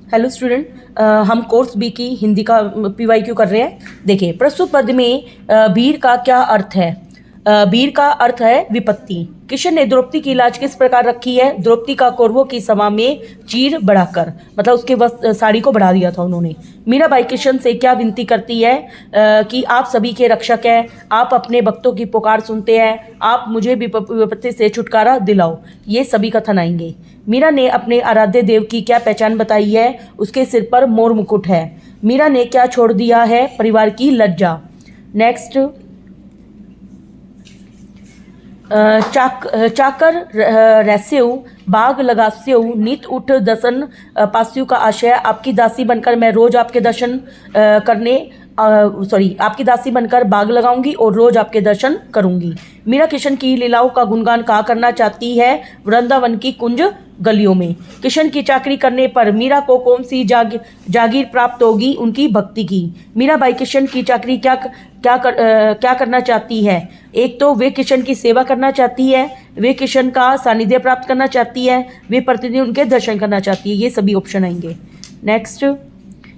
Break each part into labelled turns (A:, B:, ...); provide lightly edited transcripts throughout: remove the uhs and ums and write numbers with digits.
A: Hello student, हम course B की हिंदी का PYQ कर रहे हैं। देखिए, प्रस्तुत पद में वीर का क्या अर्थ है। वीर का अर्थ है विपत्ति। किशन ने द्रौपदी की लाज किस प्रकार रखी है। द्रौपदी का कौरवों की सभा में चीर बढ़ाकर, मतलब उसके साड़ी को बढ़ा दिया था उन्होंने। मीराबाई किशन से क्या विनती करती है कि आप सभी के रक्षक हैं, आप अपने भक्तों की पुकार सुनते हैं, आप मुझे विपत्ति से छुटकारा दिलाओ। ये सभी कथन आएंगे। मीरा ने अपने आराध्य देव की क्या पहचान बताई है। उसके सिर पर मोर मुकुट है। मीरा ने क्या छोड़ दिया है, परिवार की लज्जा। नेक्स्ट, चाकर रहस्यु बाग लगास्यु नित उठ दसन पास्यु का आशय आपकी दासी बनकर मैं रोज आपके दर्शन आपकी दासी बनकर बाग लगाऊंगी और रोज आपके दर्शन करूंगी। मीरा किशन की लीलाओं का गुणगान कहाँ करना चाहती है। वृंदावन की कुंज गलियों में। किशन की चाकरी करने पर मीरा को कौन सी जागीर प्राप्त होगी, उनकी भक्ति की। मीराबाई किशन की चाकरी क्या करना चाहती है। एक तो वे किशन की सेवा करना चाहती है, वे किशन का सानिध्य प्राप्त करना चाहती है, वे प्रतिदिन उनके दर्शन करना चाहती है। ये सभी ऑप्शन आएंगे। नेक्स्ट,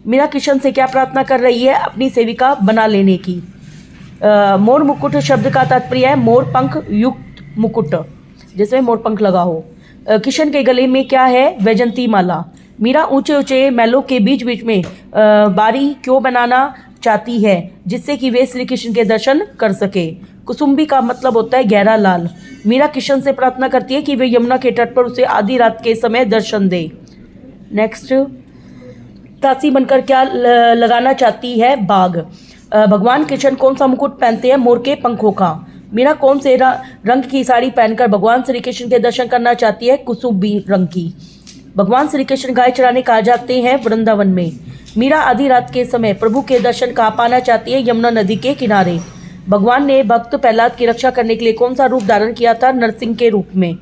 A: मीरा किशन से क्या प्रार्थना कर रही है, अपनी सेविका बना लेने की। मोर मुकुट शब्द का तात्पर्य है मोर पंख युक्त मुकुट, जिसमें मोर पंख लगा हो। किशन के गले में क्या है, वैजंती माला। मीरा ऊंचे ऊंचे महलों के बीच बीच में बारी क्यों बनाना चाहती है, जिससे कि वे श्री कृष्ण के दर्शन कर सके। कुसुम्बी का मतलब होता है गहरा लाल। मीरा किशन से प्रार्थना करती है कि वे यमुना के तट पर उसे आधी रात के समय दर्शन दे। नेक्स्ट, दासी बनकर क्या लगाना चाहती है, बाग। भगवान कृष्ण कौन सा मुकुट पहनते हैं, मोर के पंखों का। मीरा कौन से रंग की साड़ी पहनकर भगवान श्री कृष्ण के दर्शन करना चाहती है, कुसुम्बी रंग की। भगवान श्री कृष्ण गाय चराने कहा जाते हैं, वृंदावन में। मीरा आधी रात के समय प्रभु के दर्शन कहाँ पाना चाहती है, यमुना नदी के किनारे। भगवान ने भक्त प्रहलाद की रक्षा करने के लिए कौन सा रूप धारण किया था, नरसिंह के रूप में।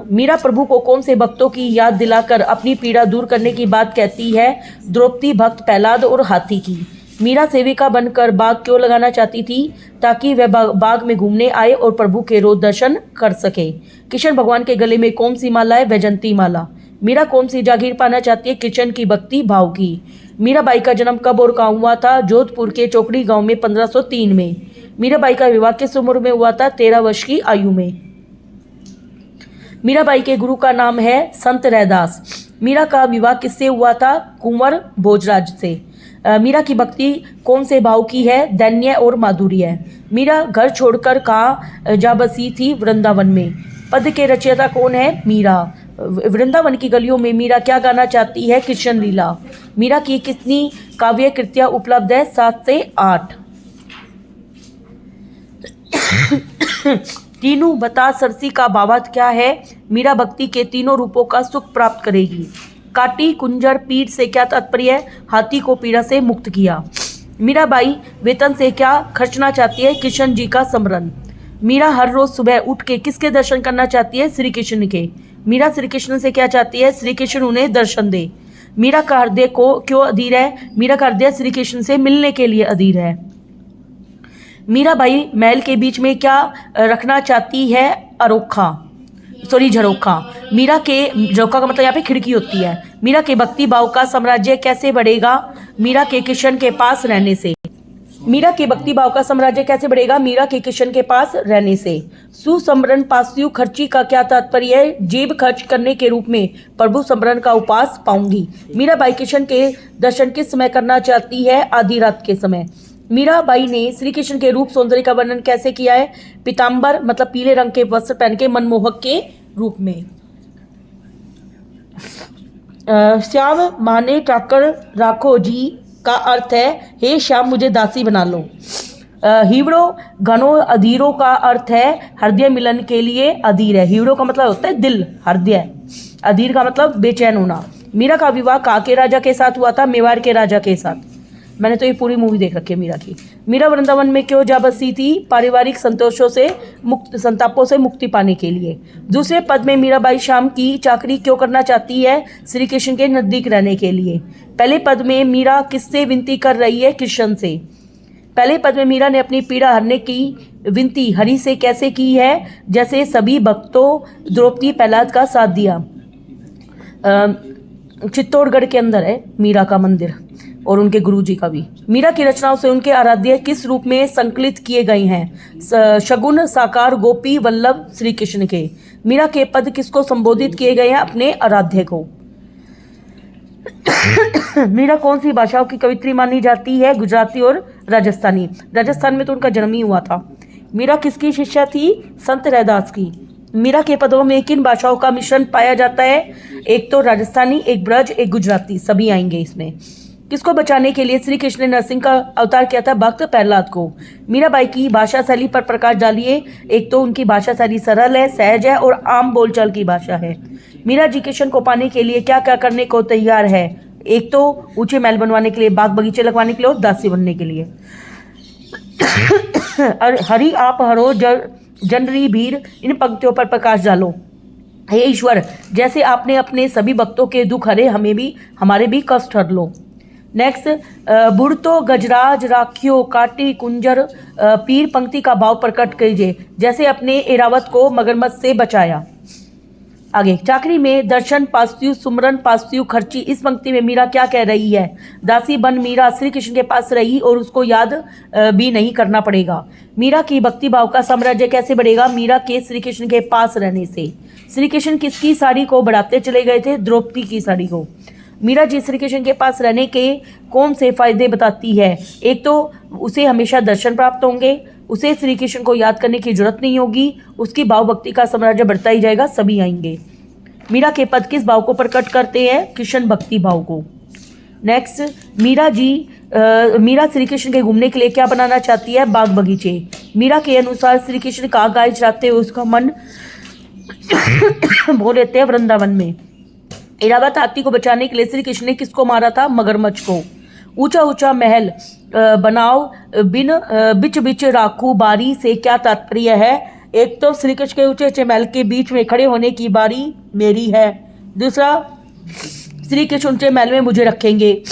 A: मीरा प्रभु को कौन से भक्तों की याद दिलाकर अपनी पीड़ा दूर करने की बात कहती है, द्रौपदी, भक्त प्रहलाद और हाथी की। मीरा सेविका बनकर बाग क्यों लगाना चाहती थी, ताकि वह बाग में घूमने आए और प्रभु के रोज दर्शन कर सके। किशन भगवान के गले में कौन सी माला है, वैजंती माला। मीरा कौन सी जागीर पाना चाहती है, किशन की भक्ति भाव की। मीराबाई का जन्म कब और कहाँ हुआ था, जोधपुर के चौकड़ी गांव में 1503 में। मीराबाई का विवाह किस उम्र में हुआ था, 13 वर्ष की आयु में। मीराबाई के गुरु का नाम है संत रैदास। मीरा का विवाह किससे हुआ था, कुंवर भोजराज से। मीरा की भक्ति कौन से भाव की है, दैन्य और माधुर्य। मीरा घर छोड़कर कहाँ जा बसी थी, वृंदावन में। पद के रचयिता कौन है, मीरा। वृंदावन की गलियों में मीरा क्या गाना चाहती है, कृष्ण लीला। मीरा की कितनी काव्य कृतियाँ उपलब्ध है, 7 से 8। तीनों बता सरसी का भावार्थ क्या है। मीरा भक्ति के तीनों रूपों का सुख प्राप्त करेगी। काटी कुंजर पीठ से क्या तात्पर्य है, हाथी को पीड़ा से मुक्त किया। मीराबाई वेतन से क्या खर्चना चाहती है, कृष्ण जी का स्मरण। मीरा हर रोज सुबह उठ के किसके दर्शन करना चाहती है, श्री कृष्ण के। मीरा श्री कृष्ण से क्या चाहती है, श्री कृष्ण उन्हें दर्शन दे। मीरा का हृदय को क्यों अधीर है, मीरा का हृदय श्री कृष्ण से मिलने के लिए अधीर है। मीराबाई महल के बीच में क्या रखना चाहती है, झरोखा। मीरा के झरोखा का मतलब यहाँ पे खिड़की होती है। मीरा के भक्ति भाव का साम्राज्य कैसे बढ़ेगा, मीरा के कृष्ण के पास रहने से। मीरा के भक्ति भाव का साम्राज्य कैसे बढ़ेगा, मीरा के कृष्ण के पास रहने से। सुसमरण पास्यु खर्ची का क्या तात्पर्य है, जेब खर्च करने के रूप में प्रभु समरण का उपास पाऊंगी। मीराबाई कृष्ण के दर्शन किस समय करना चाहती है, आधी रात के समय। मीराबाई ने श्री कृष्ण के रूप सौंदर्य का वर्णन कैसे किया है, पीताम्बर मतलब पीले रंग के वस्त्र पहन के मनमोहक के रूप में। श्याम माने चाकर राखो जी का अर्थ है, हे श्याम मुझे दासी बना लो। हीवड़ो घनो अधीरों का अर्थ है, हृदय मिलन के लिए अधीर है। हीवड़ो का मतलब होता है दिल, हृदय। अधीर का मतलब बेचैन होना। मीरा का विवाह कहाँ के राजा के साथ हुआ था, मेवाड़ के राजा के साथ। मैंने तो ये पूरी मूवी देख रखी है मीरा की। मीरा वृंदावन में क्यों जा बसी थी, पारिवारिक संतापों से मुक्ति पाने के लिए। दूसरे पद में मीराबाई शाम की चाकरी क्यों करना चाहती है, श्री कृष्ण के नजदीक रहने के लिए। पहले पद में मीरा किससे विनती कर रही है, कृष्ण से। पहले पद में मीरा ने अपनी पीड़ा हरने की विनती हरि से कैसे की है, जैसे सभी भक्तों द्रौपदी प्रहलाद का साथ दिया। चित्तौड़गढ़ के अंदर है मीरा का मंदिर और उनके गुरुजी का भी। मीरा की रचनाओं से उनके आराध्य किस रूप में संकलित किए गए हैं? शगुन, साकार, गोपी, वल्लभ, श्री कृष्ण के। मीरा के पद किसको संबोधित किए गए हैं? अपने आराध्य को। मीरा कौन सी भाषाओं की कवित्री मानी जाती है? गुजराती और राजस्थानी। राजस्थान में तो उनका जन्म ही हुआ था। मीरा किसकी शिष्या थी? संत रैदास की। मीरा के पदों में किन भाषाओं का मिश्रण पाया जाता है? एक तो राजस्थानी, एक ब्रज, एक गुजराती, सभी आएंगे इसमें। किसको बचाने के लिए श्री कृष्ण ने नरसिंह का अवतार किया था? भक्त प्रहलाद को। मीराबाई की भाषा शैली पर प्रकाश डालिए। एक तो उनकी भाषा शैली सरल है, सहज है और आम बोलचाल की भाषा है। मीरा जी कृष्ण को पाने के लिए क्या क्या करने को तैयार है? एक तो ऊंचे महल बनवाने के लिए, बाग बगीचे लगवाने के लिए और दासी बनने के लिए। हरि आप हरो जनरी भीड़, इन पंक्तियों पर प्रकाश डालो। हे ईश्वर, जैसे आपने अपने सभी भक्तों के दुख हरे, हमारे भी कष्ट हर लो। नेक्स्ट, बुढ़तो गजराज राखियो काटी कुंजर, पीर पंक्ति का भाव प्रकट कीजिए। जैसे अपने एरावत को मगरमच्छ से बचाया। आगे, चाकरी में दर्शन पास्यु, सुमरन पास्यु खर्ची, इस पंक्ति में मीरा क्या कह रही है? दासी बन मीरा श्री कृष्ण के पास रही और उसको याद भी नहीं करना पड़ेगा। मीरा की भक्ति भाव का साम्राज्य कैसे बढ़ेगा? मीरा के श्री कृष्ण के पास रहने से। श्री कृष्ण किसकी साड़ी को बढ़ाते चले गए थे? द्रौपदी की साड़ी को। मीरा जी श्री कृष्ण के पास रहने के कौन से फायदे बताती है? एक तो उसे हमेशा दर्शन प्राप्त होंगे, उसे श्री कृष्ण को याद करने की जरूरत नहीं होगी, उसकी भाव भक्ति का साम्राज्य बढ़ता ही जाएगा, सभी आएंगे। मीरा के पद किस भाव को प्रकट करते हैं? कृष्ण भक्ति भाव को। नेक्स्ट, मीरा श्री कृष्ण के घूमने के लिए क्या बनाना चाहती है? बाग बगीचे। मीरा के अनुसार श्री कृष्ण कहाँ गाय चराते हुए उसका मन बोल लेते हैं? वृंदावन में। इरावत हाथी को बचाने के लिए श्री कृष्ण ने किसको मारा था? मगरमच्छ को। ऊंचा ऊंचा महल बनाओ बिच बिच राखू बारी से क्या तात्पर्य है? एक तो श्री कृष्ण के ऊंचे ऊंचे महल के बीच में खड़े होने की बारी मेरी है। दूसरा, श्री कृष्ण ऊंचे महल में मुझे रखेंगे।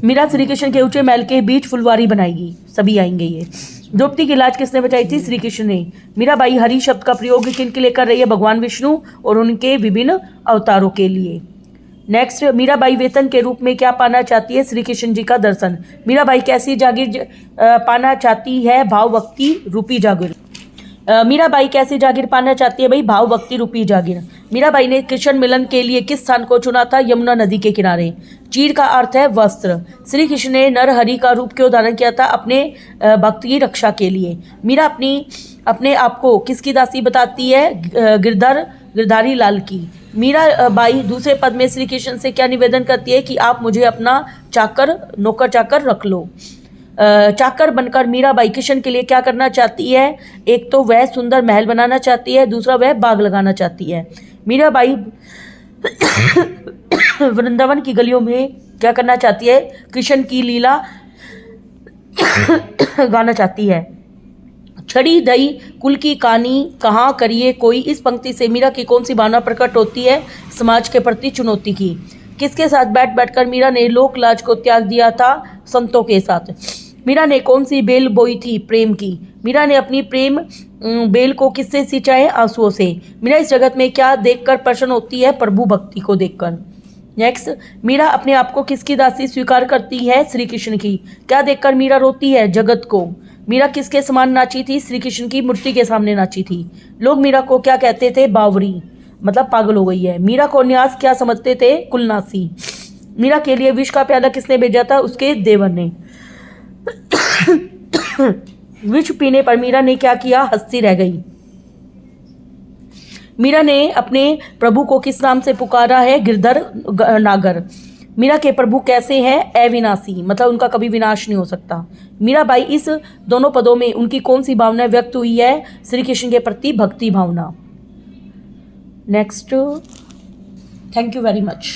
A: मीरा श्री कृष्ण के ऊंचे महल के बीच फुलवारी बनाएगी, सभी आएंगे ये। द्रौपदी की लाज किसने बचाई थी? श्री कृष्ण ने। मीराबाई हरि शब्द का प्रयोग किन के लिए कर रही है? भगवान विष्णु और उनके विभिन्न अवतारों के लिए। नेक्स्ट, मीराबाई वेतन के रूप में क्या पाना चाहती है? श्री कृष्ण जी का दर्शन। मीराबाई कैसी जागीर पाना चाहती है? भाव भक्ति रूपी जागीर। मीराबाई कैसी जागीर पाना चाहती है? भाई भाव भक्ति रूपी जागीर। मीराबाई ने कृष्ण मिलन के लिए किस स्थान को चुना था? यमुना नदी के किनारे। चीर का अर्थ है वस्त्र। श्री कृष्ण ने नरहरि का रूप क्यों धारण किया था? अपने भक्त की रक्षा के लिए। मीरा अपने आप को किसकी दासी बताती है? गिरधारी लाल की। मीरा बाई दूसरे पद में श्री कृष्ण से क्या निवेदन करती है? कि आप मुझे अपना नौकर चाकर रख लो। चाकर बनकर मीराबाई कृष्ण के लिए क्या करना चाहती है? एक तो वह सुंदर महल बनाना चाहती है, दूसरा वह बाग लगाना चाहती है। मीराबाई वृंदावन की गलियों में क्या करना चाहती है? कृष्ण की लीला गाना चाहती है। छड़ी दई कुल की कहानी कहाँ करिए कोई, इस पंक्ति से मीरा की कौन सी भावना प्रकट होती है? समाज के प्रति चुनौती की। किसके साथ बैठकर मीरा ने लोक लाज को त्याग दिया था? संतों के साथ। मीरा ने कौन सी बेल बोई थी? प्रेम की। मीरा ने अपनी प्रेम बेल को किससे सींचा है? आंसुओं से। मीरा इस जगत में क्या देखकर प्रसन्न होती है? प्रभु भक्ति को देखकर। नेक्स्ट, मीरा अपने आप को किसकी दासी स्वीकार करती है? श्री कृष्ण की। क्या देखकर मीरा रोती है? जगत को। मीरा किसके समान नाची थी? श्री कृष्ण की मूर्ति के सामने नाची थी। लोग मीरा को क्या कहते थे? बावरी, मतलब पागल हो गई है। मीरा को न्यास क्या समझते थे? कुलनासी। मीरा के लिए विष का प्याला किसने भेजा था? उसके देवर ने। विष पीने पर मीरा ने क्या किया? हंसती रह गई। मीरा ने अपने प्रभु को किस नाम से पुकारा है? गिरधर नागर। मीरा के प्रभु कैसे हैं? अविनाशी, मतलब उनका कभी विनाश नहीं हो सकता। मीराबाई इस दोनों पदों में उनकी कौन सी भावना व्यक्त हुई है? श्री कृष्ण के प्रति भक्ति भावना। Next, thank you very much.